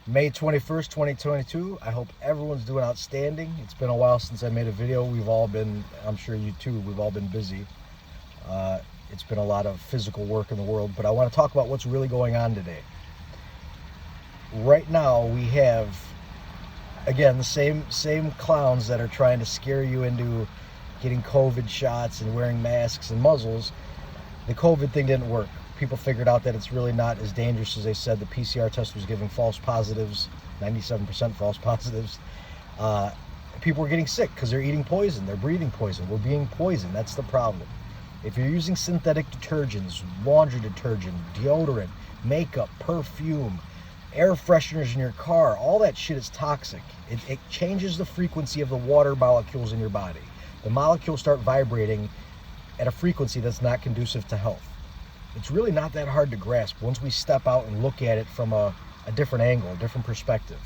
May 21st, 2022. I hope everyone's doing outstanding. It's been a while since I made a video. We've all been, I'm sure you too, we've all been busy. It's been a lot of physical work in the world, but I want to talk about what's really going on today. Right now, we have, again, the same clowns that are trying to scare you into getting COVID shots and wearing masks and muzzles. The COVID thing didn't work. People figured out that it's really not as dangerous as they said. The PCR test was giving false positives, 97% false positives. People were getting sick because they're eating poison, they're breathing poison, we're being poisoned. That's the problem. If you're using synthetic detergents, laundry detergent, deodorant, makeup, perfume, air fresheners in your car, all that shit is toxic. It changes the frequency of the water molecules in your body. The molecules start vibrating at a frequency that's not conducive to health. It's really not that hard to grasp once we step out and look at it from a different angle, a different perspective.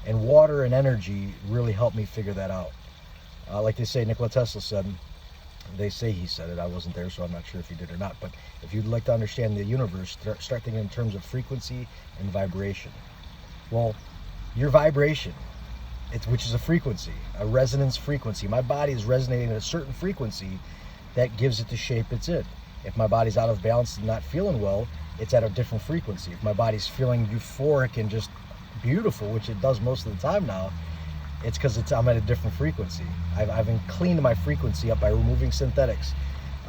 And water and energy really helped me figure that out. Like they say, Nikola Tesla said, they say he said it, I wasn't there, so I'm not sure if he did or not, but if you'd like to understand the universe, start thinking in terms of frequency and vibration. Well, your vibration, which is a frequency, a resonance frequency. My body is resonating at a certain frequency that gives it the shape it's in. If my body's out of balance and not feeling well, it's at a different frequency. If my body's feeling euphoric and just beautiful, which it does most of the time now, it's because I'm at a different frequency. I've cleaned my frequency up by removing synthetics.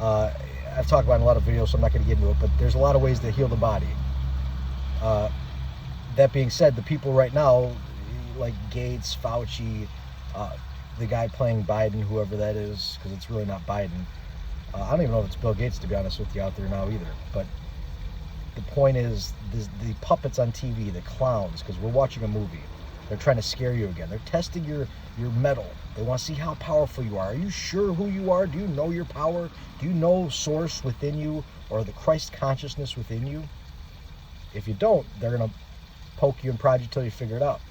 I've talked about in a lot of videos, so I'm not going to get into it, but there's a lot of ways to heal the body. That being said, the people right now, like Gates, Fauci, the guy playing Biden, whoever that is, because it's really not Biden. I don't even know if it's Bill Gates, to be honest with you, out there now either. But the point is, the puppets on TV, the clowns, because we're watching a movie. They're trying to scare you again. They're testing your mettle. They want to see how powerful you are. Are you sure who you are? Do you know your power? Do you know source within you, or the Christ consciousness within you? If you don't, they're going to poke you and prod you till you figure it out.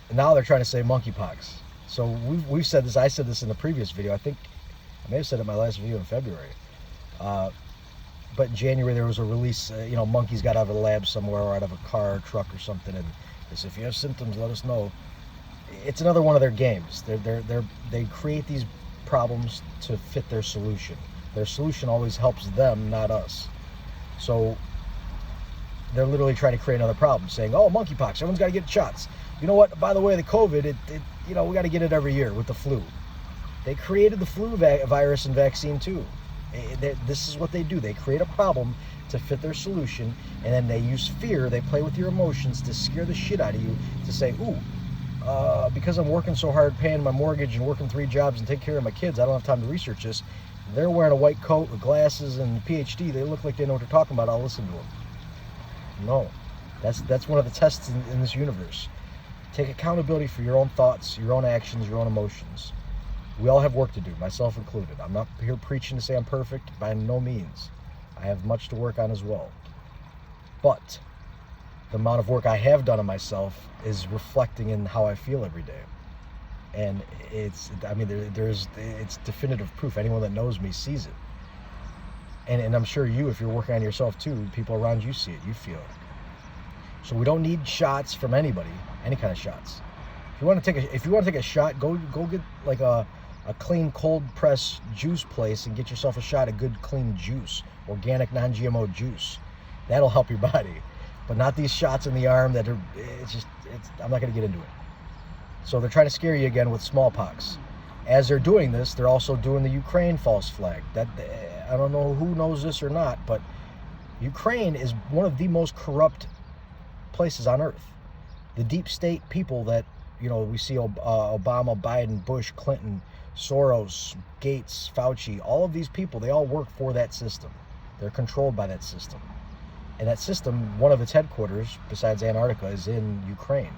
And now they're trying to say monkeypox. So we've said this. I said this in the previous video. I think I may have said it in my last video in February. But in January there was a release, monkeys got out of a lab somewhere or out of a car or truck or something, and they said, if you have symptoms, let us know. It's another one of their games. They create these problems to fit their solution. Their solution always helps them, not us. So they're literally trying to create another problem, saying, oh, monkeypox, everyone's got to get shots. You know what, by the way, the COVID, we got to get it every year with the flu. They created the flu virus and vaccine too. This is what they do. They create a problem to fit their solution, and then they use fear. They play with your emotions to scare the shit out of you, to say, ooh, because I'm working so hard paying my mortgage and working 3 jobs and taking care of my kids, I don't have time to research this. They're wearing a white coat with glasses and a PhD. They look like they know what they're talking about. I'll listen to them. No. That's one of the tests in this universe. Take accountability for your own thoughts, your own actions, your own emotions. We all have work to do, myself included. I'm not here preaching to say I'm perfect, by no means. I have much to work on as well. But the amount of work I have done on myself is reflecting in how I feel every day. And it's definitive proof. Anyone that knows me sees it. And I'm sure you, if you're working on yourself too, people around you see it, you feel it. So we don't need shots from anybody, any kind of shots. If you want to take a shot, go get like a clean cold press juice place and get yourself a shot of good clean juice, organic non-GMO juice. That'll help your body. But not these shots in the arm that are, I'm not going to get into it. So they're trying to scare you again with smallpox. As they're doing this, they're also doing the Ukraine false flag. That, I don't know who knows this or not, but Ukraine is one of the most corrupt places on earth. The deep state people that, we see Obama, Biden, Bush, Clinton, Soros, Gates, Fauci, all of these people, they all work for that system. They're controlled by that system. And that system, one of its headquarters, besides Antarctica, is in Ukraine.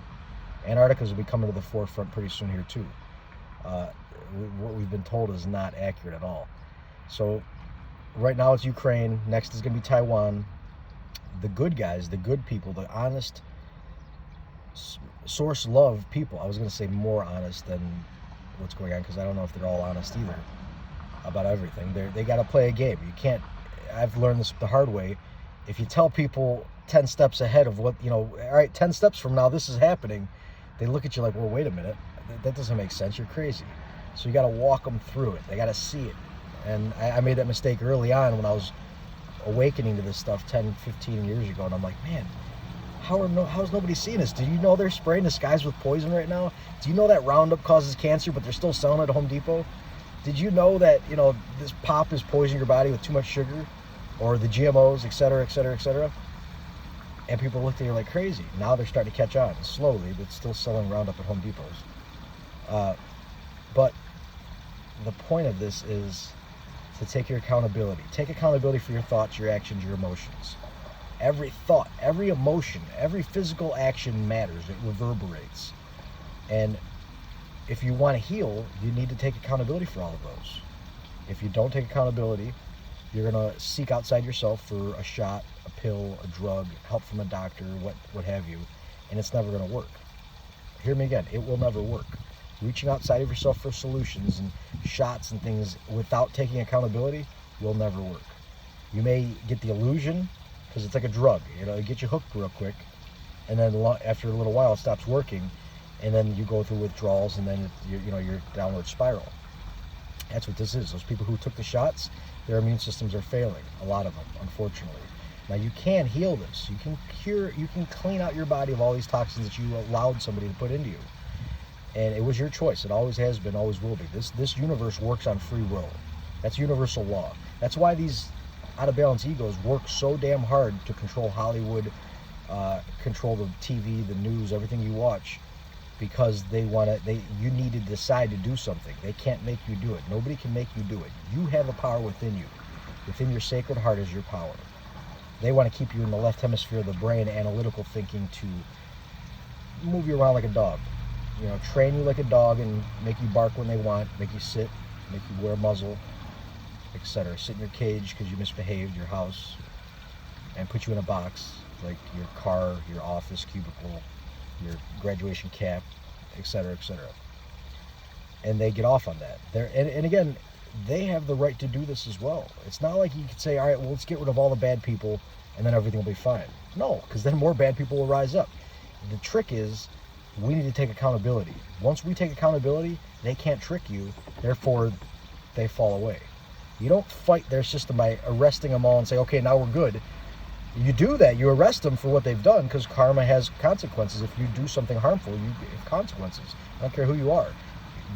Antarctica will be coming to the forefront pretty soon here too. What we've been told is not accurate at all. So right now it's Ukraine. Next is going to be Taiwan. The good guys, the good people, the honest, source love people. I was going to say more honest than what's going on, because I don't know if they're all honest either about everything. They got to play a game. You can't, I've learned this the hard way. if you tell people 10 steps ahead of what, all right, 10 steps from now, this is happening, they look at you like, well, wait a minute, that doesn't make sense. You're crazy. So you got to walk them through it. They got to see it. And I made that mistake early on when I was awakening to this stuff 10, 15 years ago. And I'm like, man, how's nobody seeing this? Do you know they're spraying the skies with poison right now? Do you know that Roundup causes cancer, but they're still selling it at Home Depot? Did you know that, this pop is poisoning your body with too much sugar? Or the GMOs, et cetera, et cetera, et cetera? And people looked at you like crazy. Now they're starting to catch on, slowly, but still selling Roundup at Home Depots. But the point of this is to take your accountability. Take accountability for your thoughts, your actions, your emotions. Every thought, every emotion, every physical action matters. It reverberates. And if you want to heal, you need to take accountability for all of those. If you don't take accountability, you're going to seek outside yourself for a shot, a pill, a drug, help from a doctor, what have you, and it's never going to work. Hear me again, it will never work. Reaching outside of yourself for solutions and shots and things without taking accountability will never work. You may get the illusion, because it's like a drug, it gets you hooked real quick, and then after a little while it stops working, and then you go through withdrawals, and then you're downward spiral. That's what this is. Those people who took the shots, their immune systems are failing, a lot of them, unfortunately. Now you can heal this. You can clean out your body of all these toxins that you allowed somebody to put into you. And it was your choice. It always has been, always will be. This universe works on free will. That's universal law. That's why these out of balance egos work so damn hard to control Hollywood, control the TV, the news, everything you watch, because you need to decide to do something. They can't make you do it. Nobody can make you do it. You have a power within you. Within your sacred heart is your power. They want to keep you in the left hemisphere of the brain, analytical thinking, to move you around like a dog. Train you like a dog and make you bark when they want, make you sit, make you wear a muzzle, etc. Sit in your cage because you misbehaved, your house, and put you in a box, like your car, your office cubicle, your graduation cap, etc., etc. And they get off on that. And again, they have the right to do this as well. It's not like you could say, all right, well, let's get rid of all the bad people and then everything will be fine. No, because then more bad people will rise up. The trick is, we need to take accountability. Once we take accountability, they can't trick you, therefore they fall away. You don't fight their system by arresting them all and say, okay, now we're good. You do that, you arrest them for what they've done, because karma has consequences. If you do something harmful, you have consequences. I don't care who you are.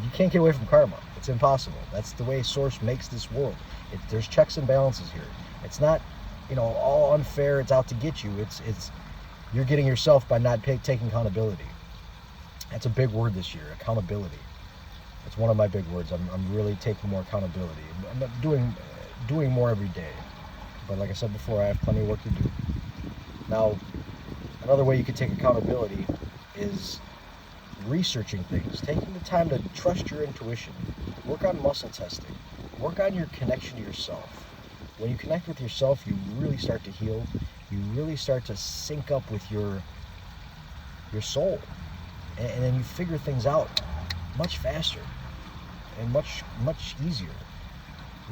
You can't get away from karma. It's impossible. That's the way Source makes this world. There's checks and balances here. It's not, all unfair, it's out to get you. It's you're getting yourself by not taking accountability. That's a big word this year, accountability. It's one of my big words. I'm really taking more accountability. I'm doing more every day. But like I said before, I have plenty of work to do. Now, another way you can take accountability is researching things, taking the time to trust your intuition, work on muscle testing, work on your connection to yourself. When you connect with yourself, you really start to heal. You really start to sync up with your soul. And then you figure things out much faster and much, much easier.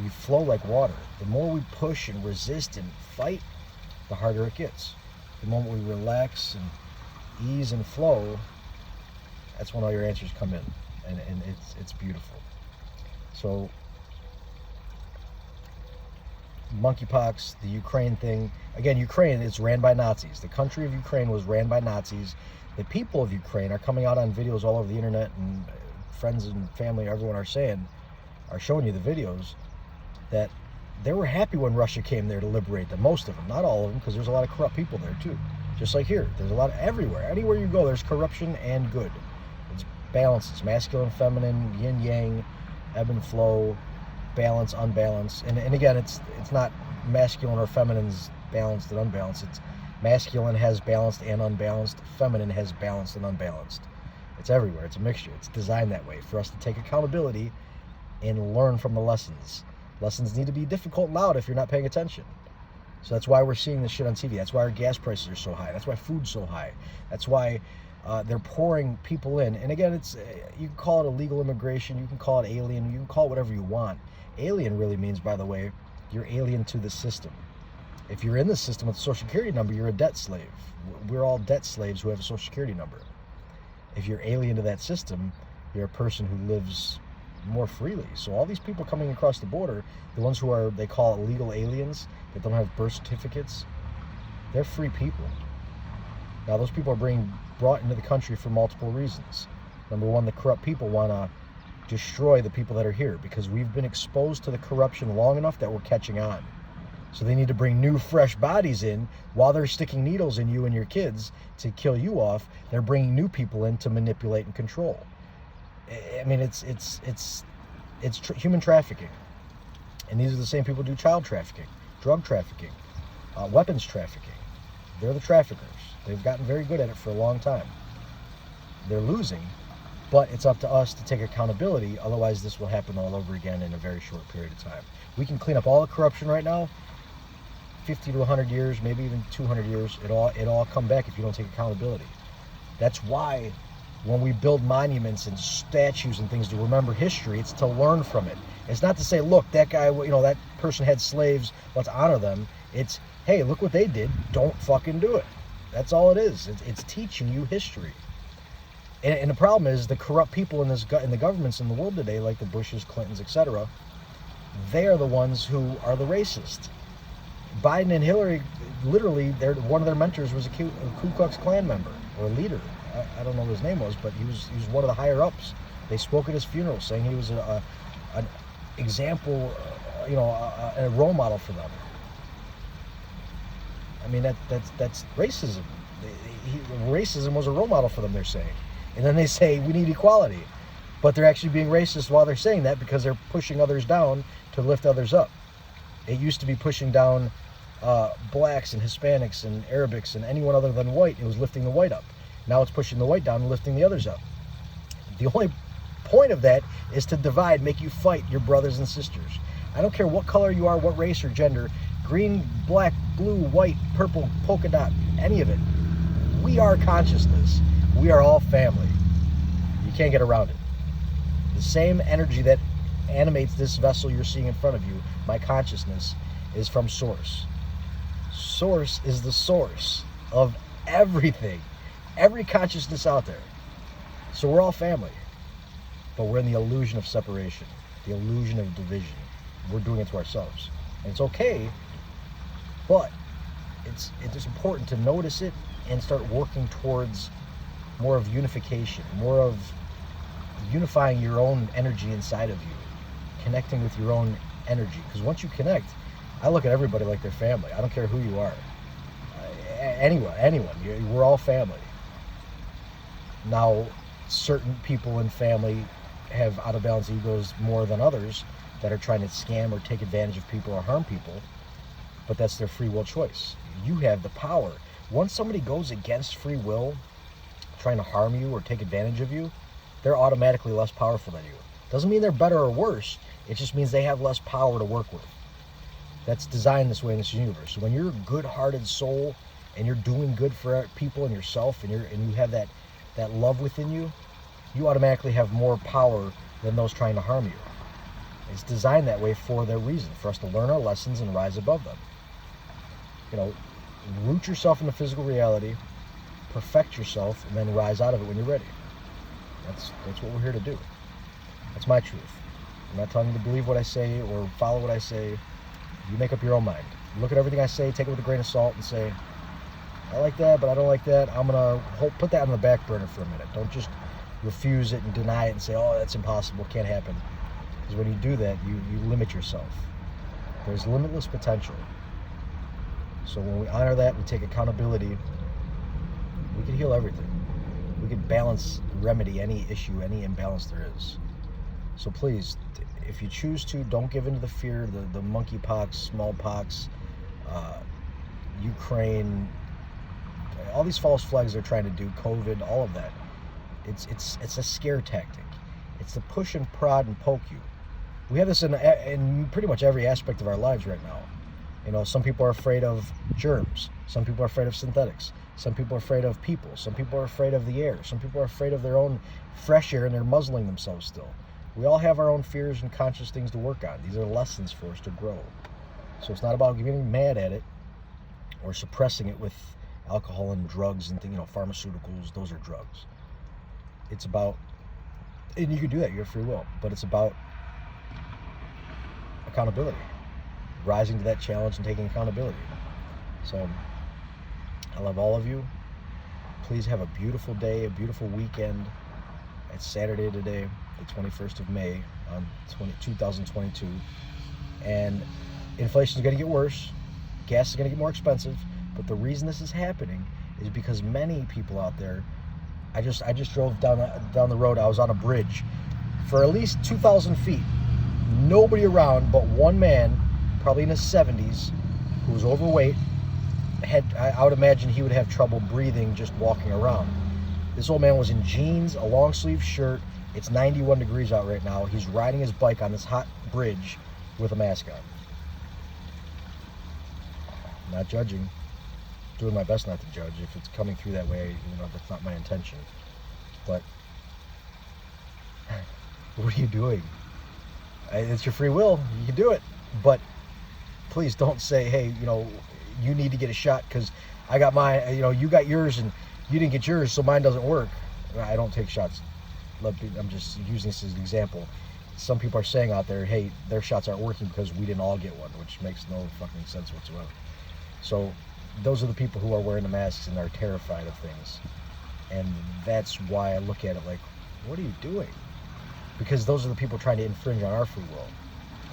You flow like water. The more we push and resist and fight, the harder it gets. The moment we relax and ease and flow, that's when all your answers come in. And it's beautiful. So, monkeypox, the Ukraine thing. Again, Ukraine is ran by Nazis. The country of Ukraine was ran by Nazis. The people of Ukraine are coming out on videos all over the internet, and friends and family, everyone are showing you the videos, that they were happy when Russia came there to liberate them. Most of them, not all of them, because there's a lot of corrupt people there too. Just like here, there's a lot everywhere. Anywhere you go, there's corruption and good. It's balance. It's masculine, feminine, yin, yang, ebb and flow, balance, unbalance. And again, it's not masculine or feminine's balanced and unbalanced. It's masculine has balanced and unbalanced. Feminine has balanced and unbalanced. It's everywhere. It's a mixture. It's designed that way for us to take accountability and learn from the lessons. Lessons need to be difficult and loud if you're not paying attention. So that's why we're seeing this shit on TV. That's why our gas prices are so high. That's why food's so high. That's why they're pouring people in. And again, you can call it illegal immigration. You can call it alien. You can call it whatever you want. Alien really means, by the way, you're alien to the system. If you're in the system with a social security number, you're a debt slave. We're all debt slaves who have a social security number. If you're alien to that system, you're a person who lives more freely. So all these people coming across the border, the ones who are, they call it legal aliens, that don't have birth certificates, they're free people. Now those people are being brought into the country for multiple reasons. Number one, the corrupt people want to destroy the people that are here because we've been exposed to the corruption long enough that we're catching on. So they need to bring new, fresh bodies in while they're sticking needles in you and your kids to kill you off. They're bringing new people in to manipulate and control. I mean, it's human trafficking, and these are the same people who do child trafficking, drug trafficking, weapons trafficking. They're the traffickers. They've gotten very good at it for a long time. They're losing, but it's up to us to take accountability. Otherwise, this will happen all over again in a very short period of time. We can clean up all the corruption right now. 50 to 100 years, maybe even 200 years, it all come back if you don't take accountability. That's why when we build monuments and statues and things to remember history, it's to learn from it. It's not to say, look, that guy, that person had slaves, let's honor them. It's, hey, look what they did, don't fucking do it. That's all it is. It's teaching you history. And the problem is the corrupt people in the governments in the world today, like the Bushes, Clintons, etc., they are the ones who are the racist. Biden and Hillary, literally, one of their mentors was a Ku Klux Klan member or a leader. I don't know what his name was, but he was one of the higher ups. They spoke at his funeral, saying he was an example, a role model for them. I mean, that's racism. Racism was a role model for them, they're saying. And then they say we need equality, but they're actually being racist while they're saying that because they're pushing others down to lift others up. It used to be pushing down blacks and Hispanics and Arabics and anyone other than white. It was lifting the white up. Now it's pushing the white down and lifting the others up. The only point of that is to divide, make you fight your brothers and sisters. I don't care what color you are, what race or gender, green, black, blue, white, purple, polka dot, any of it. We are consciousness. We are all family. You can't get around it. The same energy that animates this vessel you're seeing in front of you, my consciousness, is from Source. Source is the source of everything, every consciousness out there. So we're all family, but we're in the illusion of separation, the illusion of division. We're doing it to ourselves. And it's okay, but it's important to notice it and start working towards more of unification, more of unifying your own energy inside of you, connecting with your own energy. Because once you connect, I look at everybody like they're family. I don't care who you are. Anyone. We're all family. Now, certain people in family have out of balance egos more than others that are trying to scam or take advantage of people or harm people, but that's their free will choice. You have the power. Once somebody goes against free will, trying to harm you or take advantage of you, they're automatically less powerful than you. Doesn't mean they're better or worse. It just means they have less power to work with. That's designed this way in this universe. So when you're a good-hearted soul and you're doing good for people and yourself, and you have that love within you, you automatically have more power than those trying to harm you. It's designed that way for their reason, for us to learn our lessons and rise above them. Root yourself into physical reality, perfect yourself, and then rise out of it when you're ready. That's what we're here to do. That's my truth. I'm not telling you to believe what I say or follow what I say. You make up your own mind. Look at everything I say, take it with a grain of salt, and say, I like that, but I don't like that. I'm going to put that on the back burner for a minute. Don't just refuse it and deny it and say, oh, that's impossible, can't happen. Because when you do that, you limit yourself. There's limitless potential. So when we honor that, we take accountability, we can heal everything. We can balance, remedy any issue, any imbalance there is. So please, if you choose to, don't give in to the fear, the monkeypox, smallpox, Ukraine, all these false flags they're trying to do, COVID, all of that. It's a scare tactic. It's to push and prod and poke you. We have this in pretty much every aspect of our lives right now. Some people are afraid of germs. Some people are afraid of synthetics. Some people are afraid of people. Some people are afraid of the air. Some people are afraid of their own fresh air, and they're muzzling themselves still. We all have our own fears and conscious things to work on. These are lessons for us to grow. So it's not about getting mad at it. or suppressing it with alcohol and drugs and pharmaceuticals. Those are drugs. It's about, and you can do that, you have free will, but it's about accountability, rising to that challenge and taking accountability. So I love all of you. Please have a beautiful day, a beautiful weekend. It's Saturday today, the 21st of May on 2022. And inflation is going to get worse. Gas is going to get more expensive. But the reason this is happening is because many people out there, I just drove down the road. I was on a bridge for at least 2,000 feet. Nobody around but one man, probably in his 70s, who was overweight. I would imagine he would have trouble breathing just walking around. This old man was in jeans, a long sleeve shirt. It's 91 degrees out right now. He's riding his bike on this hot bridge with a mask on. Not judging. Doing my best not to judge. If it's coming through that way, that's not my intention. But what are you doing? It's your free will. You can do it. But please don't say, hey, you need to get a shot because I got mine, you got yours and you didn't get yours, so mine doesn't work. I don't take shots. I'm just using this as an example. Some people are saying out there, hey, their shots aren't working because we didn't all get one, which makes no fucking sense whatsoever. So those are the people who are wearing the masks and are terrified of things. And that's why I look at it like, what are you doing? Because those are the people trying to infringe on our free will.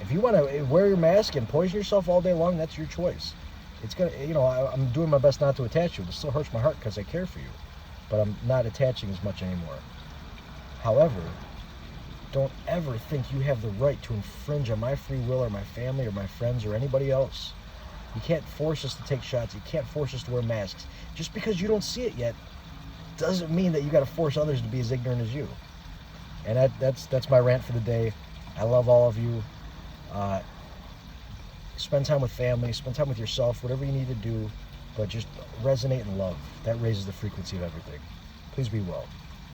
If you want to wear your mask and poison yourself all day long, that's your choice. It's gonna, I'm doing my best not to attach you. It still hurts my heart because I care for you, but I'm not attaching as much anymore. However, don't ever think you have the right to infringe on my free will or my family or my friends or anybody else. You can't force us to take shots. You can't force us to wear masks. Just because you don't see it yet doesn't mean that you got to force others to be as ignorant as you. And that's my rant for the day. I love all of you. Spend time with family, spend time with yourself, whatever you need to do, but just resonate in love. That raises the frequency of everything. Please be well.